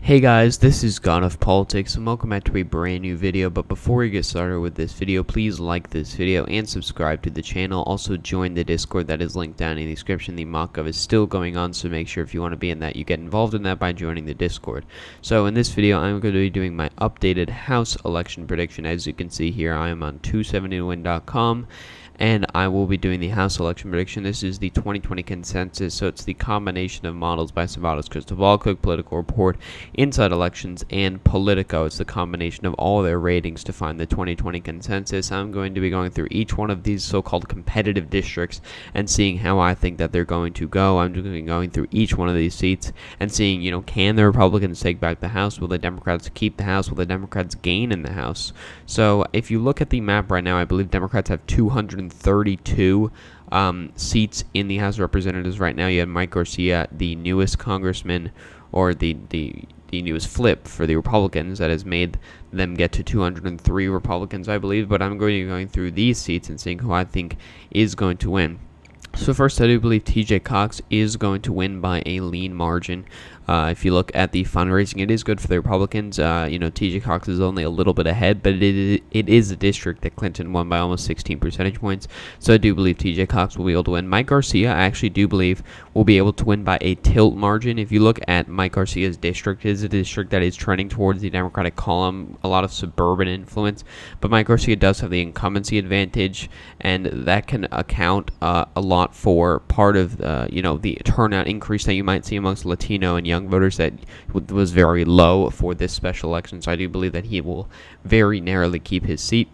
Hey guys, this is God of Politics and welcome back to a brand new video. But before we get started with this video, please like this video and subscribe to the channel. Also join the Discord that is linked down in the description. The mock-up is still going on, so make sure if you want to be in that, you get involved in that by joining the Discord. So in this video, I'm going to be doing my updated House election prediction. As you can see here, I am on 270win.com. And I will be doing the House election prediction. This is the 2020 consensus, so it's the combination of models by Savato's Crystal Ball, Quick Political Report, Inside Elections, and Politico. It's the combination of all their ratings to find the 2020 consensus. I'm going to be going through each one of these so-called competitive districts and seeing how I think that they're going to go. I'm going to be going through each one of these seats and seeing, can the Republicans take back the House? Will the Democrats keep the House? Will the Democrats gain in the House? So if you look at the map right now, I believe Democrats have 232 seats in the House of Representatives right now. You have Mike Garcia, the newest congressman, or the newest flip for the Republicans that has made them get to 203 Republicans, I believe. But I'm going to be going through these seats and seeing who I think is going to win. So first, I do believe TJ Cox is going to win by a lean margin. If you look at the fundraising, it is good for the Republicans. TJ Cox is only a little bit ahead, but it is a district that Clinton won by almost 16 percentage points. So I do believe TJ Cox will be able to win. Mike Garcia, I actually do believe, will be able to win by a tilt margin. If you look at Mike Garcia's district, it is a district that is trending towards the Democratic column, a lot of suburban influence. But Mike Garcia does have the incumbency advantage, and that can account a lot for part of the turnout increase that you might see amongst Latino and young voters that was very low for this special election. So I do believe that he will very narrowly keep his seat.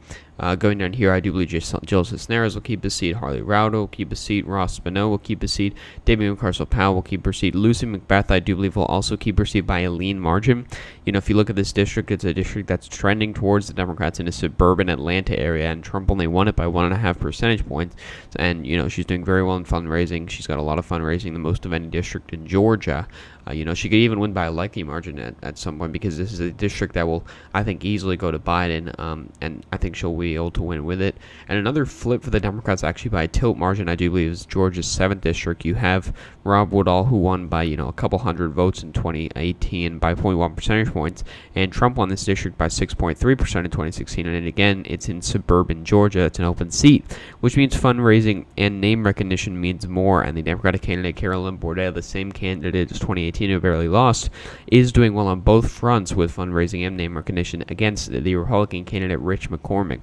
Going down here, I do believe Jill Cisneros will keep his seat. Harley Rowder will keep his seat. Ross Spano will keep his seat. Damian McCarcel-Powell will keep her seat. Lucy McBeth, I do believe, will also keep her seat by a lean margin. If you look at this district, it's a district that's trending towards the Democrats in a suburban Atlanta area, and Trump only won it by 1.5 percentage points. And, she's doing very well in fundraising. She's got a lot of fundraising, the most of any district in Georgia. She could even win by a likely margin at some point, because this is a district that will, I think, easily go to Biden, and I think she'll be able to win with it. And another flip for the Democrats, actually by a tilt margin, I do believe, is Georgia's 7th district. You have Rob Woodall, who won by, a couple hundred votes in 2018 by 0.1 percentage points, and Trump won this district by 6.3% in 2016, and again, it's in suburban Georgia. It's an open seat, which means fundraising and name recognition means more, and the Democratic candidate, Carolyn Bourdais, the same candidate as 2018, who barely lost, is doing well on both fronts with fundraising and name recognition against the Republican candidate, Rich McCormick.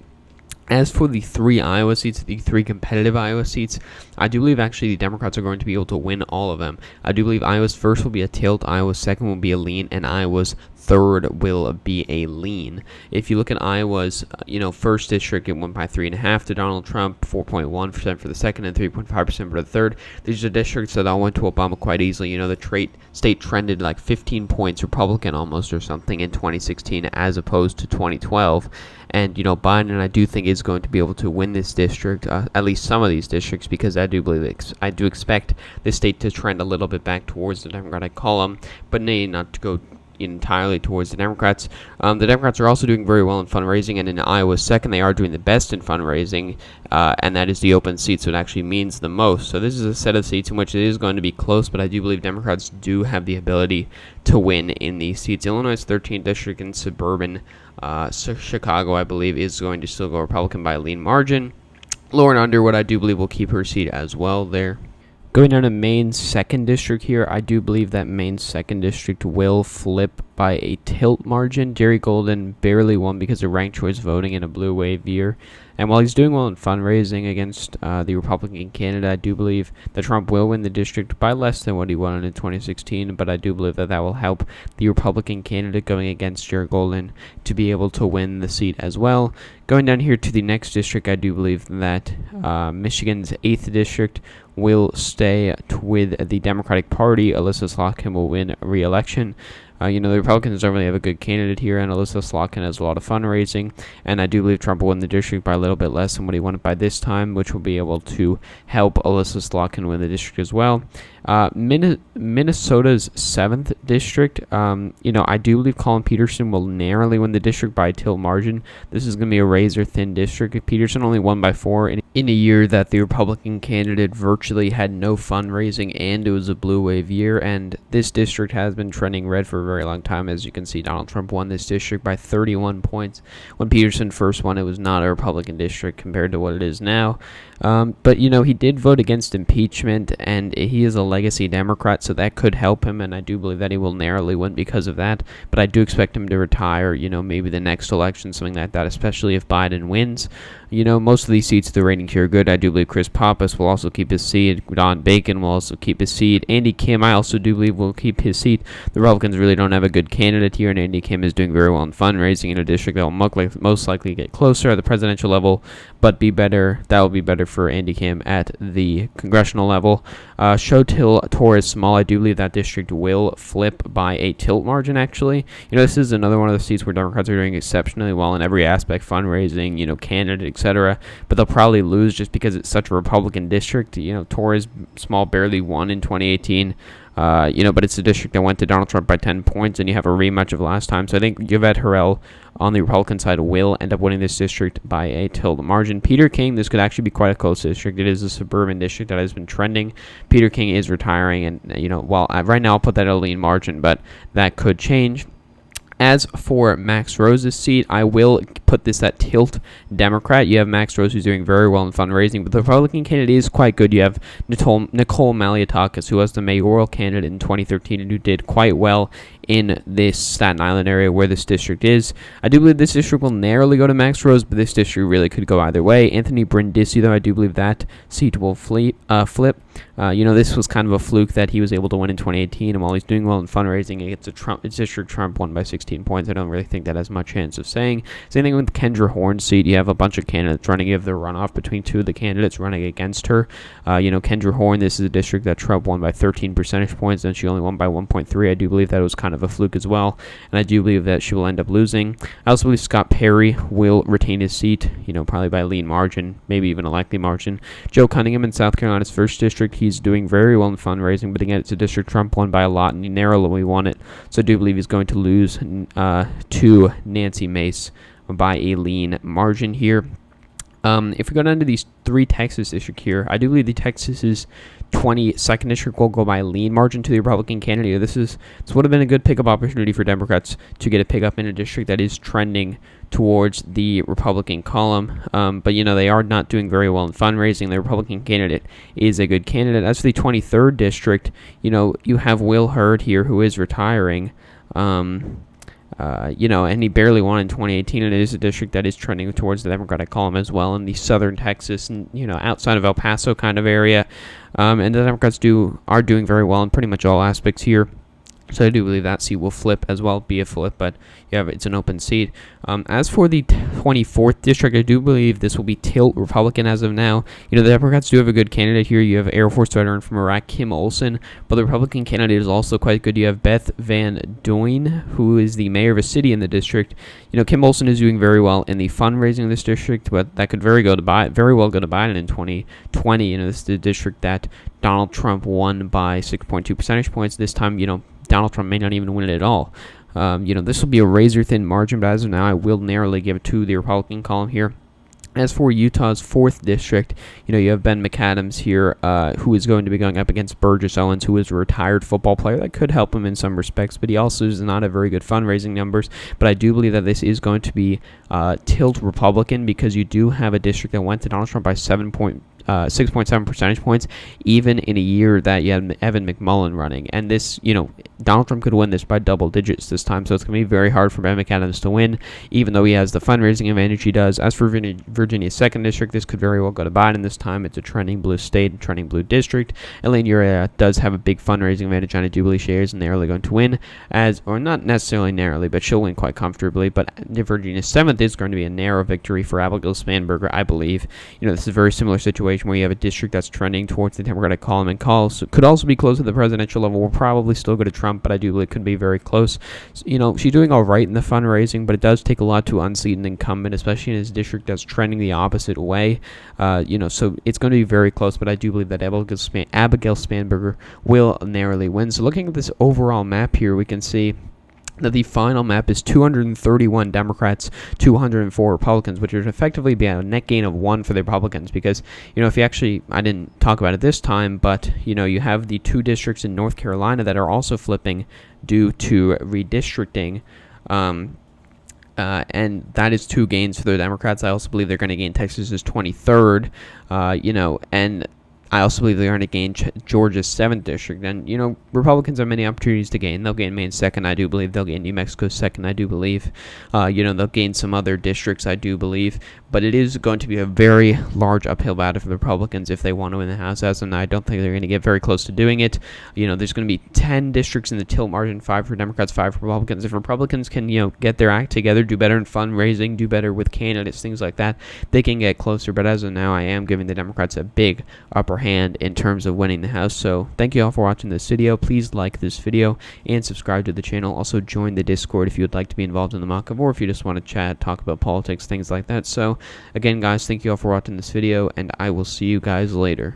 As for the three Iowa seats, the three competitive Iowa seats, I do believe actually the Democrats are going to be able to win all of them. I do believe Iowa's first will be a tilt, Iowa's second will be a lean, and Iowa's third will be a lean. If you look at Iowa's, first district, it went by 3.5 to Donald Trump, 4.1% for the second, and 3.5% for the third. These are districts that all went to Obama quite easily. The state trended like 15 points Republican almost or something in 2016 as opposed to 2012. And, Biden, I do think, is going to be able to win this district, at least some of these districts, because I do expect the state to trend a little bit back towards the Democratic column, but not to go entirely towards the Democrats. The Democrats are also doing very well in fundraising, and in Iowa's second, they are doing the best in fundraising, and that is the open seat, so it actually means the most. So this is a set of seats in which it is going to be close, but I do believe Democrats do have the ability to win in these seats. Illinois' 13th district in suburban Chicago, I believe, is going to still go Republican by a lean margin. Lauren Underwood, I do believe, will keep her seat as well there. Going down to Maine's 2nd district here, I do believe that Maine's 2nd district will flip by a tilt margin. Jerry Golden barely won because of ranked choice voting in a blue wave year. And while he's doing well in fundraising against the Republican candidate, I do believe that Trump will win the district by less than what he won in 2016. But I do believe that will help the Republican candidate going against Jerry Golden to be able to win the seat as well. Going down here to the next district, I do believe that Michigan's 8th district will stay with the Democratic Party. Alyssa Slotkin will win re-election. The Republicans don't really have a good candidate here, and Alyssa Slotkin has a lot of fundraising, and I do believe Trump will win the district by a little bit less than what he won it by this time, which will be able to help Alyssa Slotkin win the district as well. Minnesota's 7th district, I do believe Colin Peterson will narrowly win the district by a tilt margin. This is going to be a razor-thin district. Peterson only won by 4 in a year that the Republican candidate virtually had no fundraising, and it was a blue wave year, and this district has been trending red for a very long time. As you can see, Donald Trump won this district by 31 points. When Peterson first won, it was not a Republican district compared to what it is now. But, he did vote against impeachment, and he is a legacy Democrat, so that could help him, and I do believe that he will narrowly win because of that. But I do expect him to retire, maybe the next election, something like that, especially if Biden wins. Most of these seats, the ratings here are good. I do believe Chris Pappas will also keep his seat. Don Bacon will also keep his seat. Andy Kim, I also do believe, will keep his seat. The Republicans really don't have a good candidate here, and Andy Kim is doing very well in fundraising in a district that will most likely get closer at the presidential level, but be better. That will be better for Andy Kim at the congressional level. Chotel Torres Small, I do believe that district will flip by a tilt margin, actually. This is another one of the seats where Democrats are doing exceptionally well in every aspect, fundraising, candidate, etc. But they'll probably lose just because it's such a Republican district. Torres Small barely won in 2018. But it's a district that went to Donald Trump by 10 points, and you have a rematch of last time. So I think Yvette Harrell on the Republican side will end up winning this district by a tilt margin. Peter King, this could actually be quite a close district. It is a suburban district that has been trending. Peter King is retiring, and, right now I'll put that at a lean margin, but that could change. As for Max Rose's seat, I will put this at tilt Democrat. You have Max Rose, who's doing very well in fundraising, but the Republican candidate is quite good. You have Nicole Malliotakis, who was the mayoral candidate in 2013 and who did quite well in this Staten Island area where this district is. I do believe this district will narrowly go to Max Rose, but this district really could go either way. Anthony Brindisi, though, I do believe that seat will flip. This was kind of a fluke that he was able to win in 2018, and while he's doing well in fundraising against it's district Trump won by 16 points. I don't really think that has much chance of saying. Same thing with Kendra Horn's seat. You have a bunch of candidates running. You have the runoff between two of the candidates running against her. Kendra Horn, this is a district that Trump won by 13 percentage points, and she only won by 1.3. I do believe that was kind of a fluke as well, and I do believe that she will end up losing. I also believe Scott Perry will retain his seat, probably by a lean margin, maybe even a likely margin. Joe Cunningham in South Carolina's first district, he's doing very well in fundraising, but again, it's a district Trump won by a lot, and he narrowly won it, so I do believe he's going to lose to Nancy Mace by a lean margin here. If we go down to these three Texas districts here, I do believe the Texas's 22nd district will go by a lean margin to the Republican candidate. This would have been a good pickup opportunity for Democrats to get a pickup in a district that is trending towards the Republican column. But they are not doing very well in fundraising. The Republican candidate is a good candidate. As for the 23rd district, you have Will Hurd here, who is retiring. And he barely won in 2018, and it is a district that is trending towards the Democratic column as well in the southern Texas and, outside of El Paso kind of area. And the Democrats are doing very well in pretty much all aspects here. So I do believe that seat will flip as well, be a flip, but it's an open seat. As for the 24th district, I do believe this will be tilt Republican as of now. The Democrats do have a good candidate here. You have Air Force veteran from Iraq, Kim Olson, but the Republican candidate is also quite good. You have Beth Van Duyn, who is the mayor of a city in the district. Kim Olson is doing very well in the fundraising of this district, but that could very well go to Biden in 2020. This is the district that Donald Trump won by 6.2 percentage points. This time, Donald Trump may not even win it at all. This will be a razor-thin margin, but as of now, I will narrowly give it to the Republican column here. As for Utah's 4th district, you have Ben McAdams here, who is going to be going up against Burgess Owens, who is a retired football player. That could help him in some respects, but he also does not have very good fundraising numbers. But I do believe that this is going to be tilt Republican, because you do have a district that went to Donald Trump by 6.7 percentage points, even in a year that you had Evan McMullen running. And this, Donald Trump could win this by double digits this time, so it's going to be very hard for Ben McAdams to win, even though he has the fundraising advantage he does. As for Virginia's 2nd district, this could very well go to Biden this time. It's a trending blue state, trending blue district. Elaine Uriah does have a big fundraising advantage, and I do believe she is narrowly going to win, or not necessarily narrowly, but she'll win quite comfortably. But Virginia's 7th is going to be a narrow victory for Abigail Spanberger, I believe. This is a very similar situation where you have a district that's trending towards the Democratic column, and could also be close to the presidential level. Will probably still go to Trump, but I do believe it could be very close. She's doing all right in the fundraising, but it does take a lot to unseat an incumbent, especially in his district that's trending the opposite way. So it's going to be very close, but I do believe that Abigail Spanberger will narrowly win. So looking at this overall map here, we can see that the final map is 231 Democrats, 204 Republicans, which would effectively be a net gain of 1 for the Republicans. Because, if you actually, I didn't talk about it this time, but, you have the 2 districts in North Carolina that are also flipping due to redistricting. And that is 2 gains for the Democrats. I also believe they're going to gain Texas's 23rd, and I also believe they're going to gain Georgia's 7th district. And, Republicans have many opportunities to gain. They'll gain Maine 2nd, I do believe. They'll gain New Mexico 2nd, I do believe. They'll gain some other districts, I do believe. But it is going to be a very large uphill battle for the Republicans if they want to win the House. As and I don't think they're going to get very close to doing it. There's going to be 10 districts in the tilt margin, 5 for Democrats, 5 for Republicans. If Republicans can, get their act together, do better in fundraising, do better with candidates, things like that, they can get closer. But as of now, I am giving the Democrats a big upper hand in terms of winning the House. So thank you all for watching this video. Please like this video and subscribe to the channel. Also join the Discord if you would like to be involved in the mock-up, or if you just want to chat, talk about politics, things like that. So again, guys, thank you all for watching this video, and I will see you guys later.